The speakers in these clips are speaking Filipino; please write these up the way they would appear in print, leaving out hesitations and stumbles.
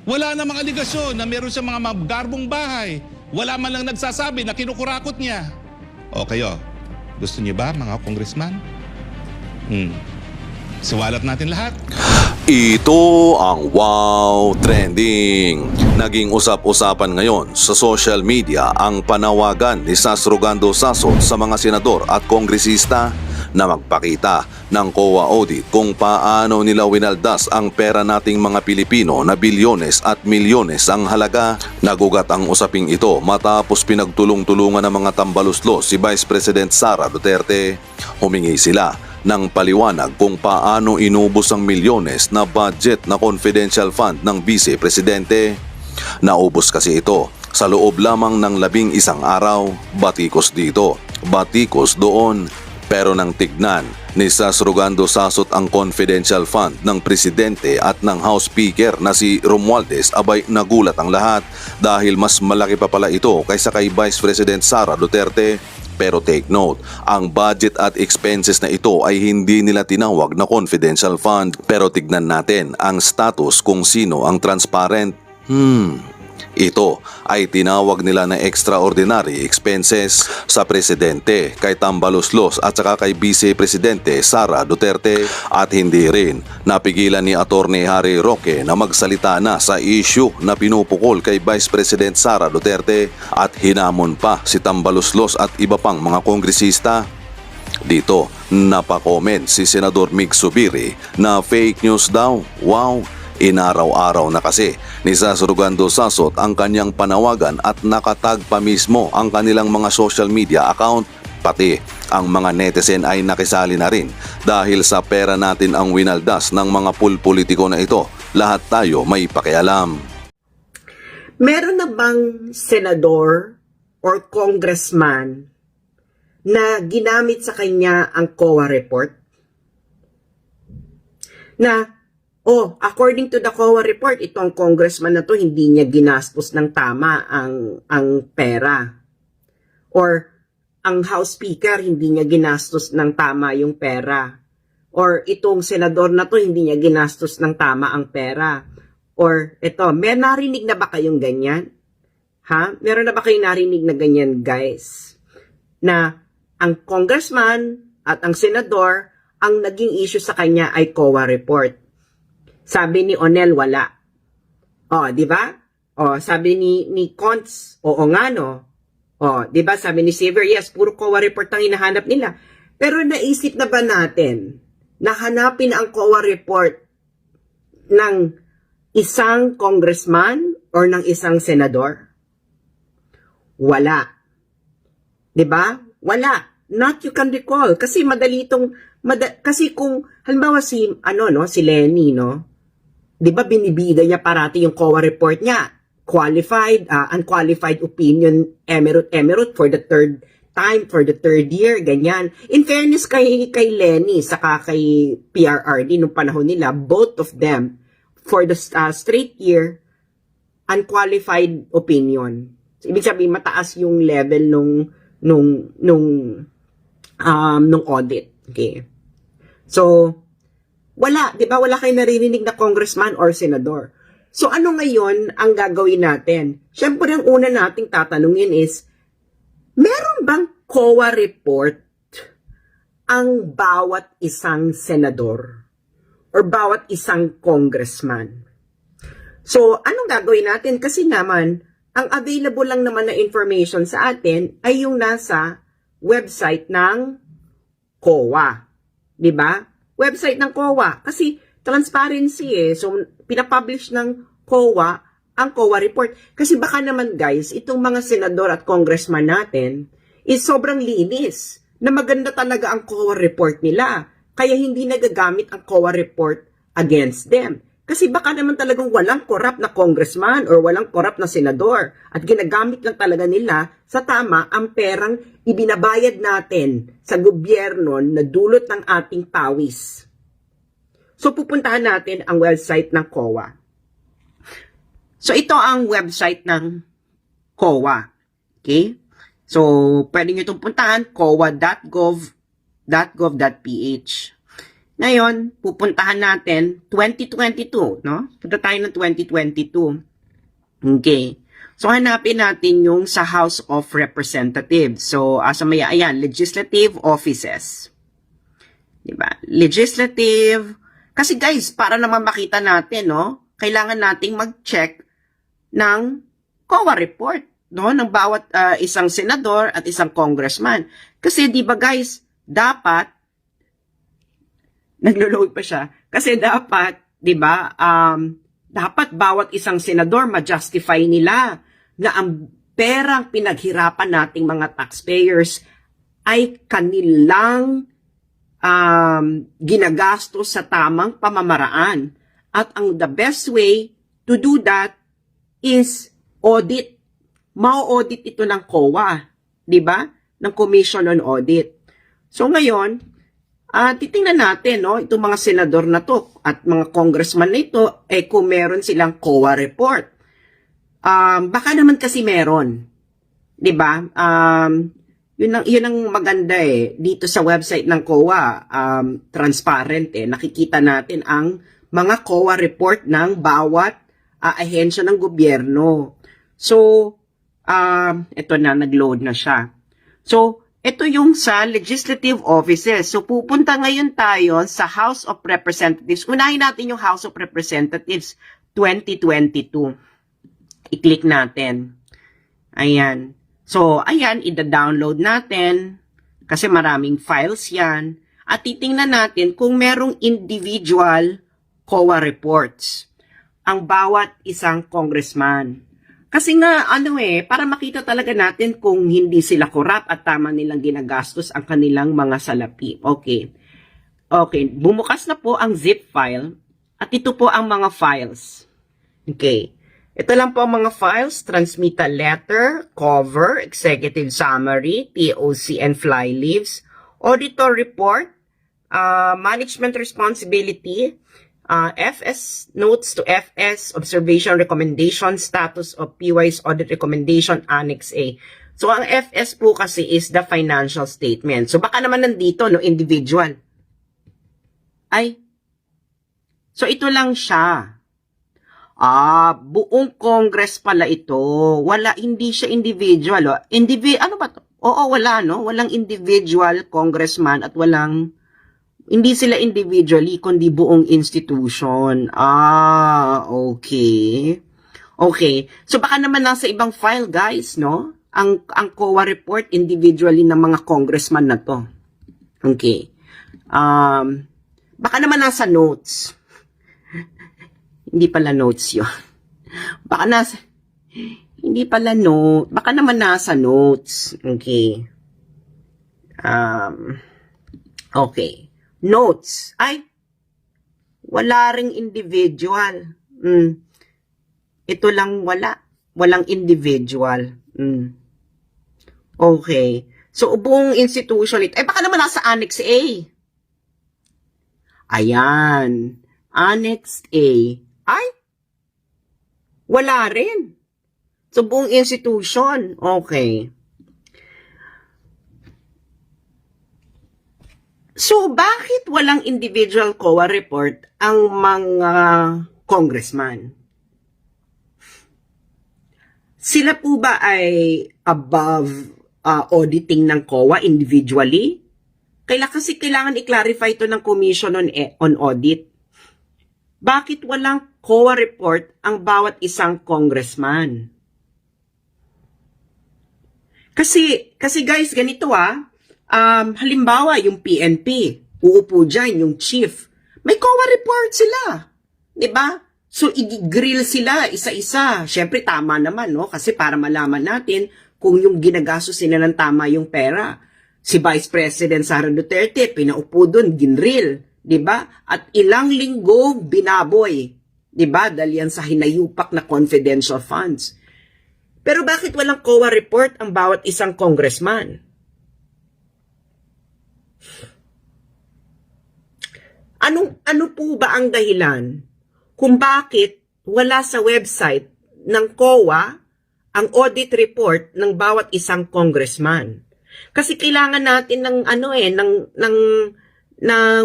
Wala namang aligasyon na meron siyang mga magarbong bahay. Wala man lang nagsasabi na kinukurakot niya. O kayo, gusto niyo ba mga congressman? Siwalat natin lahat. Ito ang Wow Trending. Naging usap-usapan ngayon sa social media ang panawagan ni Sas Rogando Sasot sa mga senador at kongresista na magpakita ng COA audit kung paano nila winaldas ang pera nating mga Pilipino na bilyones at milyones ang halaga. Nagugat ang usaping ito matapos pinagtulong-tulungan ng mga tambaluslos si Vice President Sara Duterte. Humingi sila ng paliwanag kung paano inubos ang milyones na budget na confidential fund ng Vice Presidente. Naubos kasi ito sa loob lamang ng 11 araw. Batikos dito, batikos doon. Pero nang tignan ni Sas Rogando Sasot ang confidential fund ng Presidente at ng House Speaker na si Romualdez, abay nagulat ang lahat dahil mas malaki pa pala ito kaysa kay Vice President Sara Duterte. Pero take note, ang budget at expenses na ito ay hindi nila tinawag na confidential fund. Pero tignan natin ang status kung sino ang transparent. Ito ay tinawag nila na extraordinary expenses sa Presidente, kay Tambaluslos at saka kay Vice Presidente Sara Duterte. At hindi rin napigilan ni Attorney Harry Roque na magsalita na sa issue na pinupukol kay Vice President Sara Duterte at hinamon pa si Tambaluslos at iba pang mga kongresista. Dito napakomment si Senador Mig Zubiri na fake news daw. Wow! Inaraw-araw na kasi ni Sas Rogando Sasot ang kanyang panawagan at nakatag pa mismo ang kanilang mga social media account. Pati ang mga netizen ay nakisali na rin dahil sa pera natin ang winaldas ng mga pulpolitiko na ito. Lahat tayo may pakialam. Meron na bang senador or congressman na ginamit sa kanya ang COA report? According to the COA report, itong congressman na to hindi niya ginastos ng tama ang pera. Or ang House Speaker hindi niya ginastos ng tama yung pera. Or itong senador na to hindi niya ginastos ng tama ang pera. Or may narinig na ba kayong ganyan? Meron na ba kayong narinig na ganyan, guys? Na ang congressman at ang senador, ang naging issue sa kanya ay COA report. Sabi ni Onel, wala. Di ba? Sabi ni Cons, oo nga no. Di ba? Sabi ni Xavier, yes, puro COA report ang hinahanap nila. Pero naisip na ba natin na hanapin ang COA report ng isang congressman or ng isang senador? Wala. Di ba? Wala. Not you can recall. Kasi madali itong, kasi kung, halimbawa si Lenny, no? Di ba binibida niya parati yung COA report niya? Qualified, unqualified opinion, emerald for the third time, for the third year, ganyan. In fairness kay Lenny, saka kay PRRD nung panahon nila, both of them, for the straight year, unqualified opinion. So, ibig sabihin, mataas yung level nung audit. Okay. So, wala, di ba? Wala kayo naririnig na congressman or senador. So, ano ngayon ang gagawin natin? Siyempre, ang una nating tatanungin is, meron bang COA report ang bawat isang senador or bawat isang congressman? So, anong gagawin natin? Kasi naman, ang available lang naman na information sa atin ay yung nasa website ng COA. Di ba? Website ng COA. Kasi transparency So, pinapublish ng COA ang COA report. Kasi baka naman guys, itong mga senador at congressman natin is sobrang linis na maganda talaga ang COA report nila. Kaya hindi nagagamit ang COA report against them. Kasi baka naman talagang walang korap na congressman or walang korap na senador at ginagamit lang talaga nila sa tama ang perang ibinabayad natin sa gobyerno na dulot ng ating pawis. So pupuntahan natin ang website ng COA. So ito ang website ng COA. Okay? So pwede nyo itong puntahan, coa.gov.ph. Ngayon, pupuntahan natin 2022, no? Punta tayo ng 2022. Okay. So, hanapin natin yung sa House of Representatives. So, sa may, ayan, legislative offices. Diba? Legislative. Kasi guys, para naman makita natin, no? Kailangan nating mag-check ng COA report, no? Ng bawat isang senador at isang congressman. Kasi, di ba guys, dapat naglo-load pa siya. Kasi dapat, 'di ba, dapat bawat isang senador ma-justify nila na ang perang pinaghirapan nating mga taxpayers ay kanilang ginagastos sa tamang pamamaraan. At ang the best way to do that is audit. Mau-audit ito ng COA, 'di ba? Ng Commission on Audit. So ngayon, titingnan natin, no, itong mga senador na to at mga congressman na ito, kung meron silang COA report. Baka naman kasi meron. 'Di ba? Yun ang maganda dito sa website ng COA, transparent nakikita natin ang mga COA report ng bawat ahensya ng gobyerno. So, ito na, nag-load na siya. So, ito yung sa legislative offices. So, pupunta ngayon tayo sa House of Representatives. Unahin natin yung House of Representatives 2022. I-click natin. Ayan. So, ayan, ida-download natin kasi maraming files yan. At titingnan natin kung merong individual COA reports ang bawat isang congressman. Kasi nga, para makita talaga natin kung hindi sila korap at tama nilang ginagastos ang kanilang mga salapi. Okay. Okay, bumukas na po ang zip file at ito po ang mga files. Okay. Ito lang po ang mga files, transmittal letter, cover, executive summary, TOC and fly leaves, auditor report, management responsibility, FS notes to FS, observation recommendation, status of PY's audit recommendation, Annex A. So, ang FS po kasi is the financial statement. So, baka naman nandito, no, individual. So, ito lang siya. Buong Congress pala ito. Hindi siya individual. Ano ba to? Oo, wala, no? Walang individual congressman at hindi sila individually, kundi buong institution. Okay. Okay. So, baka naman nasa ibang file, guys, no? Ang COA report individually ng mga congressman na to. Okay. Baka naman nasa notes. Hindi pala notes yun. Hindi pala note. Baka naman nasa notes. Okay. Okay. Notes. Wala ring individual. Ito lang wala. Walang individual. Okay. So, buong institution ito. Baka naman nasa Annex A. Ayan. Annex A. Wala rin. So, buong institution. Okay. So, bakit walang individual COA report ang mga congressman? Sila po ba ay above auditing ng COA individually? Kailangan i-clarify ito ng Commission on Audit. Bakit walang COA report ang bawat isang congressman? Kasi guys, ganito halimbawa, yung PNP, uupo dyan, yung chief. May COA report sila. Diba? So, i-grill sila isa-isa. Siyempre, tama naman, no? Kasi para malaman natin kung yung ginagastos sila ng tama yung pera. Si Vice President Sara Duterte, pinaupo dun, ginrill. Diba? At ilang linggo, binaboy. Diba? Dahil yan sa hinayupak na confidential funds. Pero bakit walang COA report ang bawat isang congressman? Ano po ba ang dahilan kung bakit wala sa website ng COA ang audit report ng bawat isang congressman? Kasi kailangan natin ng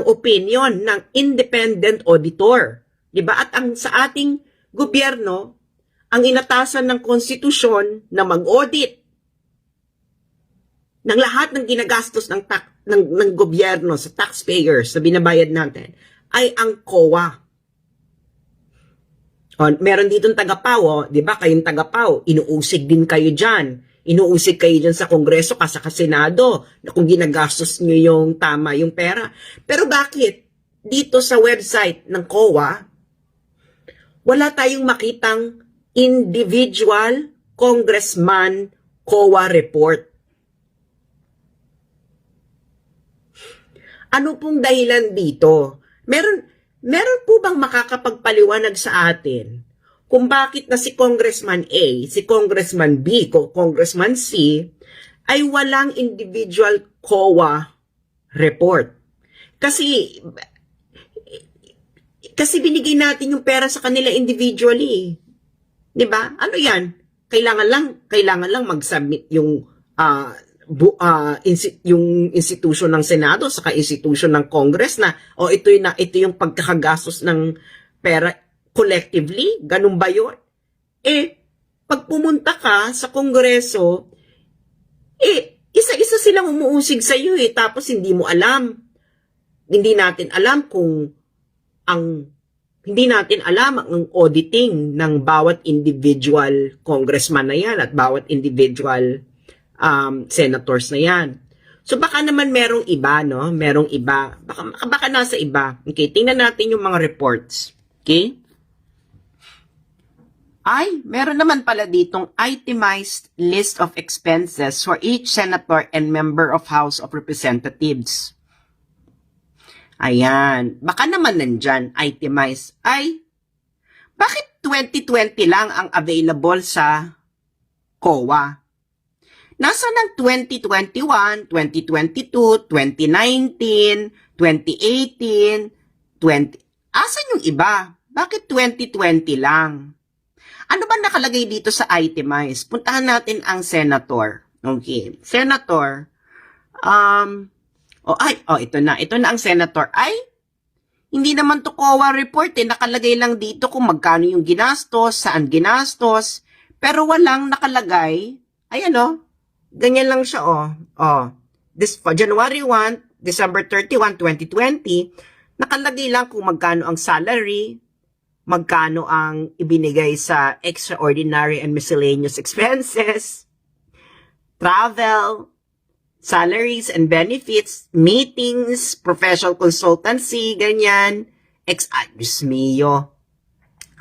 opinion ng independent auditor. 'Di ba? At ang sa ating gobyerno, ang inatasan ng konstitusyon na mag-audit ng lahat ng ginagastos ng gobyerno sa taxpayers na binabayad natin ay ang COA. O, meron ditong tagapaw, 'di ba? Kayong tagapaw, inuusig din kayo diyan. Inuusig kayo dyan sa Kongreso kasi sa Senado na kung ginagastos nyo yung tama yung pera. Pero bakit dito sa website ng COA, wala tayong makitang individual congressman COA report? Ano pong dahilan dito? Meron po bang makakapagpaliwanag sa atin kung bakit na si Congressman A, si Congressman B, Congressman C, ay walang individual COA report? Kasi binigay natin yung pera sa kanila individually. 'Di ba? Ano 'yan? Kailangan lang mag-submit yung yung institution ng Senado saka institution ng Congress na ito yung pagkakagastos ng pera collectively, ganun ba yun? Pag pumunta ka sa Kongreso, isa-isa silang umuusig sa iyo tapos hindi mo alam. Hindi natin alam ang auditing ng bawat individual congressman na yan at bawat individual senators na yan. So baka naman merong iba, no? Merong iba. Baka nasa iba. Okay, tingnan natin yung mga reports. Okay? Meron naman pala ditong itemized list of expenses for each senator and member of House of Representatives. Ayan. Baka naman nandyan, itemized. Bakit 2020 lang ang available sa COA? Nasa ng 2021, 2022, 2019, 2018, Asan yung iba? Bakit 2020 lang? Ano ba nakalagay dito sa itemized? Puntahan natin ang senator. Okay. Senator. Ito na. Ito na ang senator. Hindi naman to COA report Nakalagay lang dito kung magkano yung ginastos, saan ginastos. Pero walang nakalagay. Ayan Ganyan lang siya This January 1, December 31, 2020, nakalagay lang kung magkano ang salary, magkano ang ibinigay sa extraordinary and miscellaneous expenses, travel, salaries and benefits, meetings, professional consultancy, ganyan, Diyos mio,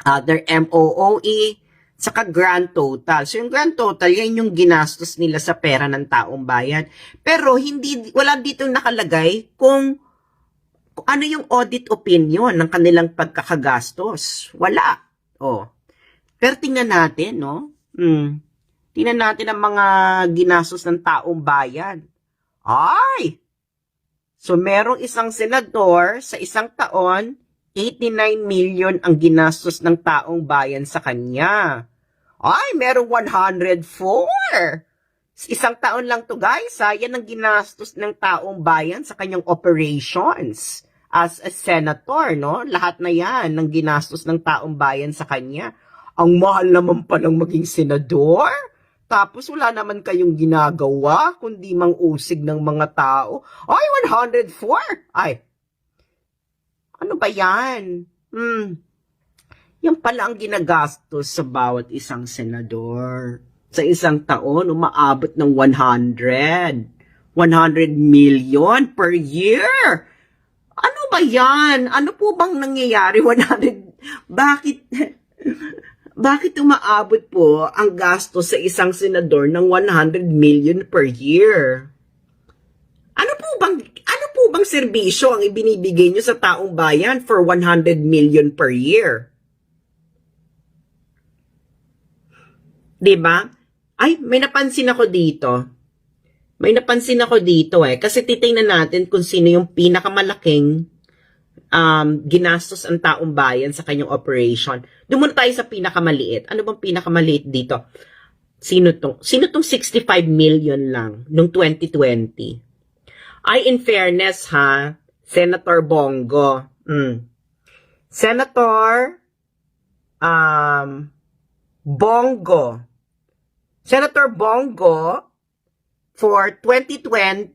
other MOOE, saka grand total. So yung grand total, yan yung ginastos nila sa pera ng taong bayan. Pero wala dito nakalagay kung ano yung audit opinion ng kanilang pagkakagastos. Wala. Pero tingnan natin, Tingnan natin ang mga ginastos ng taong bayan. So merong isang senador sa isang taon, 89 million ang ginastos ng taong bayan sa kanya. Merong 104. Isang taon lang to guys, yan ang ginastos ng taong bayan sa kanyang operations as a senator, no? Lahat na yan ng ginastos ng taong bayan sa kanya. Ang mahal naman palang maging senador. Tapos wala naman kayong ginagawa kundi mang-usig ng mga tao. 104! Ano ba yan? Yan pala ang ginagastos sa bawat isang senador. Sa isang taon, umaabot ng 100 million per year. Ano ba yan? Ano po bang nangyayari? Bakit umaabot po ang gasto sa isang senador ng 100 million per year? Ano po bang serbisyo ang ibinibigay nyo sa taong bayan for 100 million per year? Diba? May napansin ako dito. Kasi titingnan natin kung sino yung pinakamalaking ginastos ang taong bayan sa kanyang operation. Doon muna tayo sa pinakamaliit. Ano bang pinakamaliit dito? Sino tong 65 million lang noong 2020? In fairness Senator Bongo. Senator Bongo. Senator Bongo, for 2020,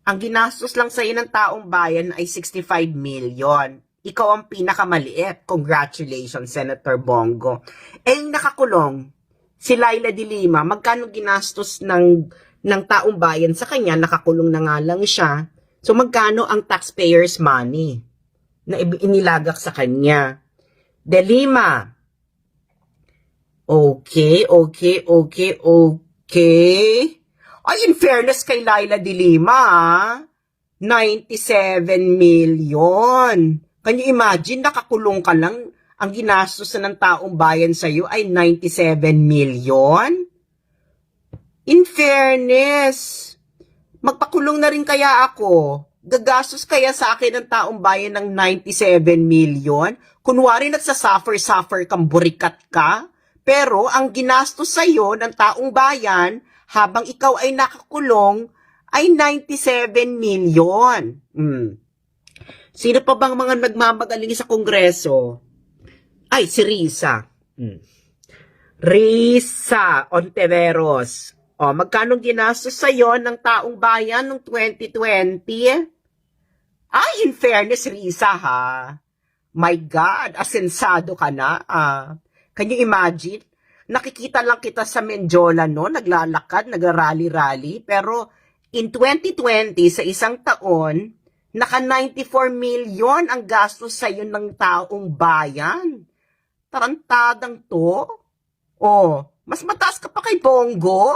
ang ginastos lang sa'yo ng taong bayan ay 65 million. Ikaw ang pinakamaliit. Congratulations, Senator Bongo. Eh, yung nakakulong, si Laila de Lima, magkano ginastos ng taong bayan sa kanya? Nakakulong na nga lang siya. So, magkano ang taxpayers' money na inilagak sa kanya? De Lima. Okay. Ay, in fairness kay Laila de Lima, 97 million. Can you imagine, nakakulong ka lang, ang ginastos na ng taong bayan sa'yo ay 97 million? In fairness, magpakulong na rin kaya ako. Gagastos kaya sa akin ng taong bayan ng 97 million? Kunwari nagsasuffer kang burikat ka, pero ang ginastos sa'yo ng taong bayan habang ikaw ay nakakulong ay 97 million. Sino pa bang mga nagmamagaling sa Kongreso? Ay, si Risa. Risa Ontiveros. O, magkano ginastos sa'yo ng taong bayan noong 2020? Ay, in fairness, Risa, ha? My God, asensado ka na. Can you imagine? Nakikita lang kita sa Menjola, no? Naglalakad, nagrarally-rally. Pero in 2020, sa isang taon, naka 94 million ang gastos sa'yo ng taong bayan. Tarantadang to. Oh, mas mataas ka pa kay Bongo.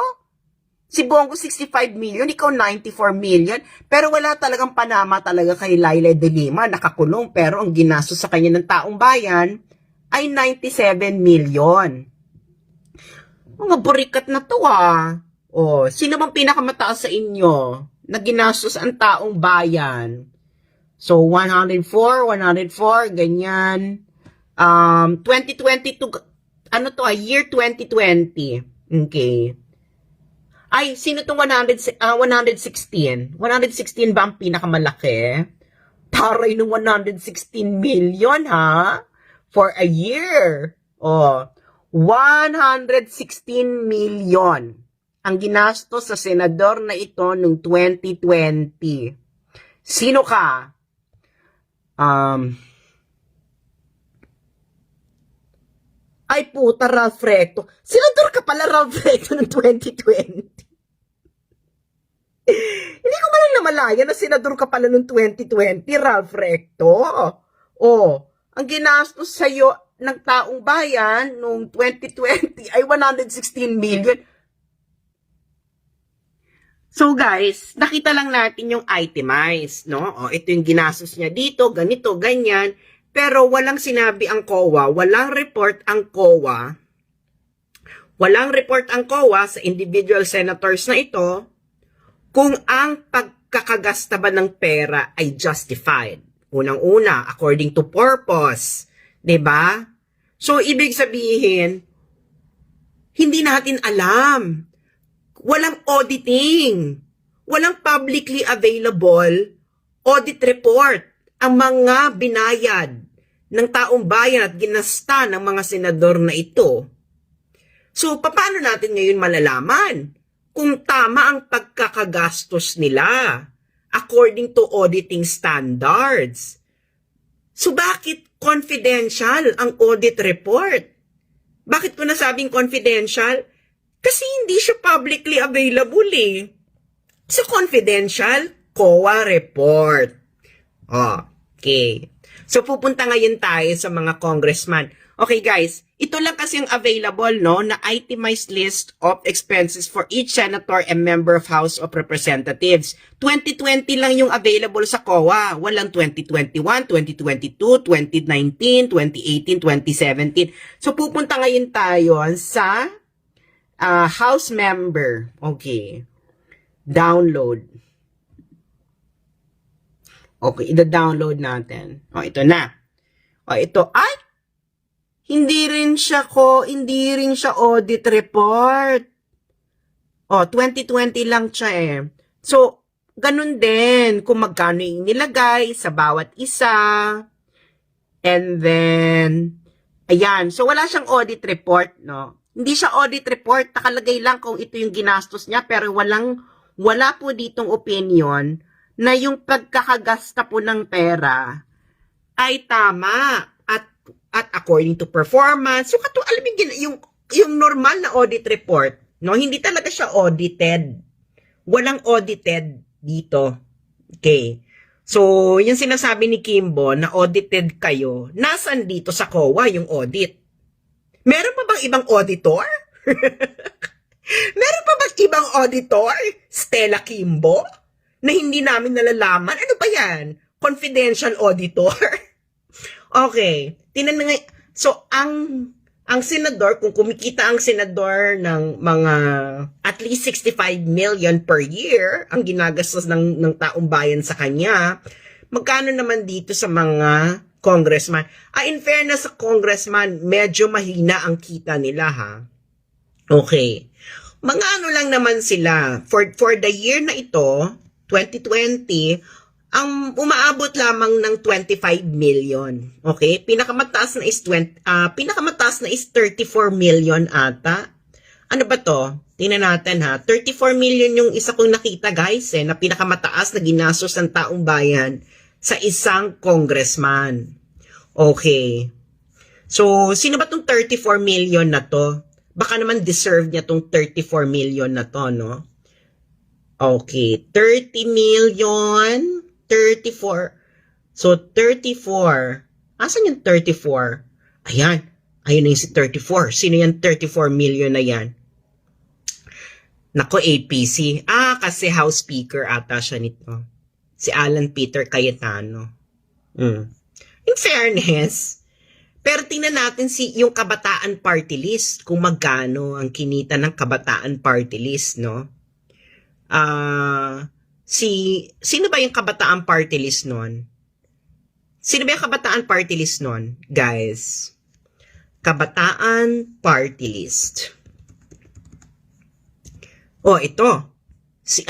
Si Bongo 65 million, ikaw 94 million. Pero wala talagang panama talaga kay Laila de Lima. Nakakulong, pero ang ginastos sa kanya ng taong bayan ay 97 million. Mga burikat na to, Oh, sino bang pinakamataas sa inyo na ginastos ang taong bayan? So, 104, ganyan. 2022, year 2020. Okay. Ay, sino itong 116? 116 ba ang pinakamalaki? Taray ng 116 million, ha? For a year. Oh, 116 million ang ginastos sa senador na ito noong 2020. Sino ka? Ay puta, Ralph Recto. Senador ka pala, Ralph Recto, noong 2020. Hindi ko man namalaya na senador ka pala noong 2020, Ralph Recto. Oh, ang ginastos sa'yo ng taong bayan noong 2020 ay 116 million. So guys, nakita lang natin yung itemized, no? O, ito yung ginastos niya dito, ganito, ganyan. Pero walang sinabi ang COA, walang report ang COA. Walang report ang COA sa individual senators na ito kung ang pagkakagasta ba ng pera ay justified. Unang-una, according to purpose. 'Di ba? So, ibig sabihin, hindi natin alam. Walang auditing. Walang publicly available audit report ang mga binayad ng taong bayan at ginasta ng mga senador na ito. So, paano natin ngayon malalaman kung tama ang pagkakagastos nila according to auditing standards? So, bakit confidential ang audit report? Bakit ko nasabing confidential? Kasi hindi siya publicly available eh. So, confidential COA report. Okay. So, pupunta ngayon tayo sa mga congressman. Okay guys, ito lang kasi yung available, no, na itemized list of expenses for each senator and member of House of Representatives. 2020 lang yung available sa COA. Walang 2021, 2022, 2019, 2018, 2017. So, pupunta ngayon tayo sa House member. Okay. Download. Okay, ida-download natin. O, ito na. O, ito. Ay! Hindi rin siya audit report. O, 2020 lang siya eh. So, ganun din kung magkano yung nilagay sa bawat isa. And then, ayan. So, wala siyang audit report, no? Hindi siya audit report. Nakalagay lang kung ito yung ginastos niya, pero wala po ditong opinion na yung pagkakagasta po ng pera ay tama at according to performance. So, alam mo, yung normal na audit report, no? Hindi talaga siya audited. Walang audited dito. Okay. So, yung sinasabi ni Kimbo na audited kayo, nasan dito sa COA yung audit? Meron pa bang ibang auditor? Meron pa bang ibang auditor? Stella Kimbo? Na hindi namin nalalaman? Ano ba yan? Confidential auditor? Okay. Tinan na nga. So, ang senador, kung kumikita ang senador ng mga at least 65 million per year, ang ginagastos ng taong bayan sa kanya, magkano naman dito sa mga congressman? In fairness sa congressman, medyo mahina ang kita nila, ha? Okay. Mga ano lang naman sila, for the year na ito, 2020, ang umaabot lamang ng 25 million. Okay? Pinakamataas na is 34 million ata. Ano ba to? Tingnan natin ha. 34 million yung isa kong nakita guys na pinakamataas na ginastos ng taong bayan sa isang congressman. Okay. So, sino ba tong 34 million na to? Baka naman deserve niya tong 34 million na to, no? Okay. 30 million... 34. So, 34. Asan yung 34? Ayan. Ayun na yung si 34. Sino yung 34 million na yan? Nako, APC. Kasi House Speaker ata siya nito. Si Alan Peter Cayetano. In fairness, pero tingnan natin yung Kabataan Party List. Kung magkano ang kinita ng Kabataan Party List, no? Sino ba yung Kabataan Party List nun? Sino ba yung Kabataan Party List nun, guys? Kabataan Party List. Ito. Si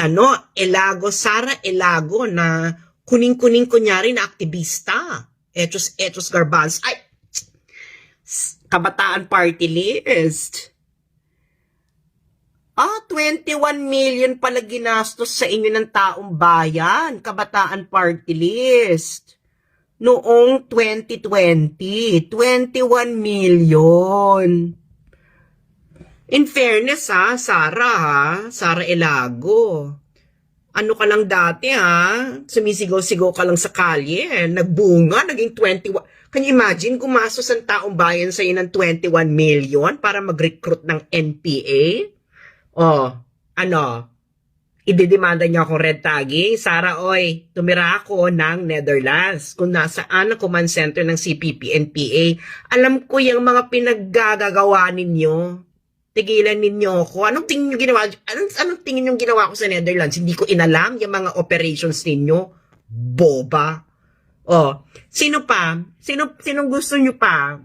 Elago, Sara Elago na kuning-kuning kunyari na aktivista. Etos Garbans. Ay! Kabataan Party List. 21 million pala ginastos sa inyo ng taong bayan, Kabataan Party List. Noong 2020, 21 million. In fairness Sara Elago. Ano ka lang dati sumisigaw-sigaw ka lang sa kalye, nagbunga, naging 21. Can you imagine gumastos ang taong bayan sa inyo ng 21 million para mag-recruit ng NPA? Ididemanda niyo akong red tagging? Sara, tumira ako ng Netherlands. Kung nasaan ang command center ng CPP-NPA, alam ko yung mga pinaggagawa ninyo. Tigilan ninyo ako. Anong tingin niyo ginawa? Anong tingin niyo ginawa ko sa Netherlands? Hindi ko inalam yung mga operations ninyo. Boba. Sino pa? Sinong gusto niyo pa?